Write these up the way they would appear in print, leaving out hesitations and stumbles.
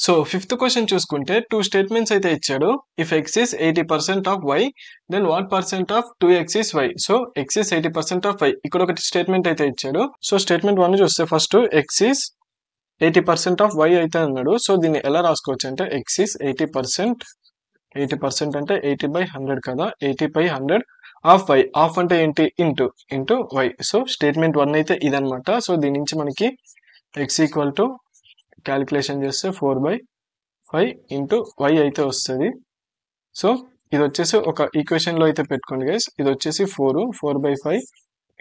So fifth question చూసుకుంటే 2 statements అయితే ఇచ్చాడు. If x is 80% of y then what percent of 2x is y. So x is 80% of y. ఇక్కడ ఒకటి statement అయితే ఇచ్చాడు. So statement 1 చూస్తే first x is 80% of y అయితే అన్నాడు. సో దీన్ని ఎలా రాసుకోవచ్చు అంటే x is 80% అంటే 80/100 కదా, 80/100 ఆఫ్ y. ఆఫ్ అంటే ఏంటి, ఇంటూ y. సో స్టేట్మెంట్ 1 అయితే ఇదనమాట. సో దీని నుంచి మనకి x ఈక్వల్ టు క్యాలిక్యులేషన్ చేస్తే 4/5 ఇంటూ y అయితే వస్తుంది. సో ఇది వచ్చేసి ఒక ఈక్వేషన్ లో అయితే పెట్టుకోండి గైస్. ఇది వచ్చేసి 4/5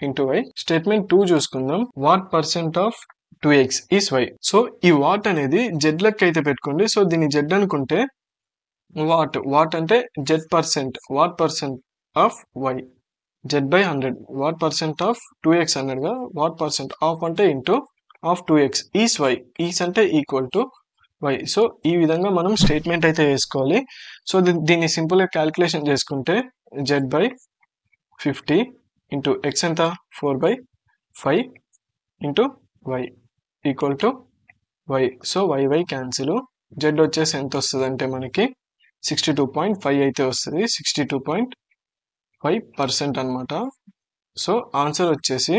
ఇంటూ y. స్టేట్మెంట్ 2 చూసుకుందాం. What percent of 2x is y. So ఈ వాట్ అనేది z లెక్క అయితే పెట్టుకోండి. సో దీన్ని z అనుకుంటే వాట్ అంటే z percent, what percent of y, z/100. What percent of 2x అన్నట్టుగా, వాట్ పర్సెంట్ ఆఫ్ అంటే into of 2x is y. Is అంటే ఈక్వల్ టు y. సో ఈ విధంగా మనం స్టేట్మెంట్ అయితే వేసుకోవాలి. సో దీన్ని సింపుల్గా క్యాలిక్యులేషన్ చేసుకుంటే z/50 ఇంటూ x ఎంత 4/5 into y equal to y. So y cancel. z వచ్చేసి ఎంత వస్తుంది అంటే మనకి 62.5 అయితే వస్తుంది. 62.5% అనమాట. సో ఆన్సర్ వచ్చేసి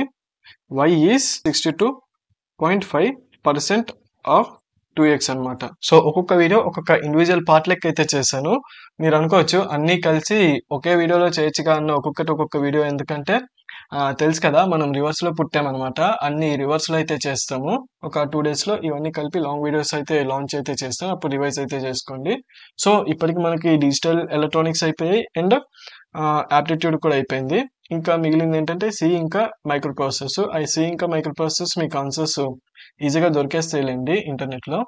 y ఈస్ 62.5% ఆఫ్ 2x అనమాట. సో ఒక్కొక్క వీడియో ఒక్కొక్క ఇండివిజువల్ పార్ట్ లెక్క అయితే చేశాను. మీరు అనుకోవచ్చు అన్నీ కలిసి ఒకే వీడియోలో చేయొచ్చుగా అన్న, ఒక్కొక్క వీడియో. ఎందుకంటే తెలుసు కదా, మనం రివర్స్ లో పుట్టామన్నమాట. అన్ని రివర్స్ లో అయితే చేస్తాము. ఒక 2 days లో ఇవన్నీ కలిపి లాంగ్ వీడియోస్ అయితే లాంచ్ అయితే చేస్తాం. అప్పుడు రివైజ్ అయితే చేసుకోండి. సో ఇప్పటికి మనకి డిజిటల్ ఎలక్ట్రానిక్స్ అయిపోయాయి అండ్ యాప్టిట్యూడ్ కూడా అయిపోయింది. ఇంకా మిగిలింది ఏంటంటే సి ఇంకా మైక్రో ప్రాసెస్. సి ఇంకా మైక్రో ప్రాసెస్ మీకు ఆన్సర్స్ ఈజీగా దొరికేస్తాయిలేండి ఇంటర్నెట్ లో.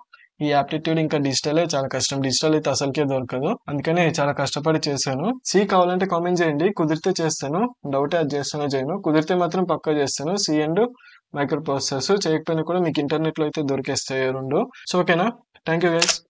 ఈ యాప్టిట్యూడ్ ఇంకా డిజిటలే చాలా కష్టం. డిజిటల్ అయితే అసలుకే దొరకదు. అందుకనే చాలా కష్టపడి చేశాను. సి కావాలంటే కామెంట్ చేయండి, కుదిరితే చేస్తాను. డౌట్ అది చేస్తానో చేయను, కుదిరితే మాత్రం పక్కా చేస్తాను. సి అండ్ మైక్రో ప్రాసెసర్స్ చేయకపోయినా కూడా మీకు ఇంటర్నెట్ లో అయితే దొరికేస్తాయి 2. సో ఓకేనా, థ్యాంక్ యూ గైస్.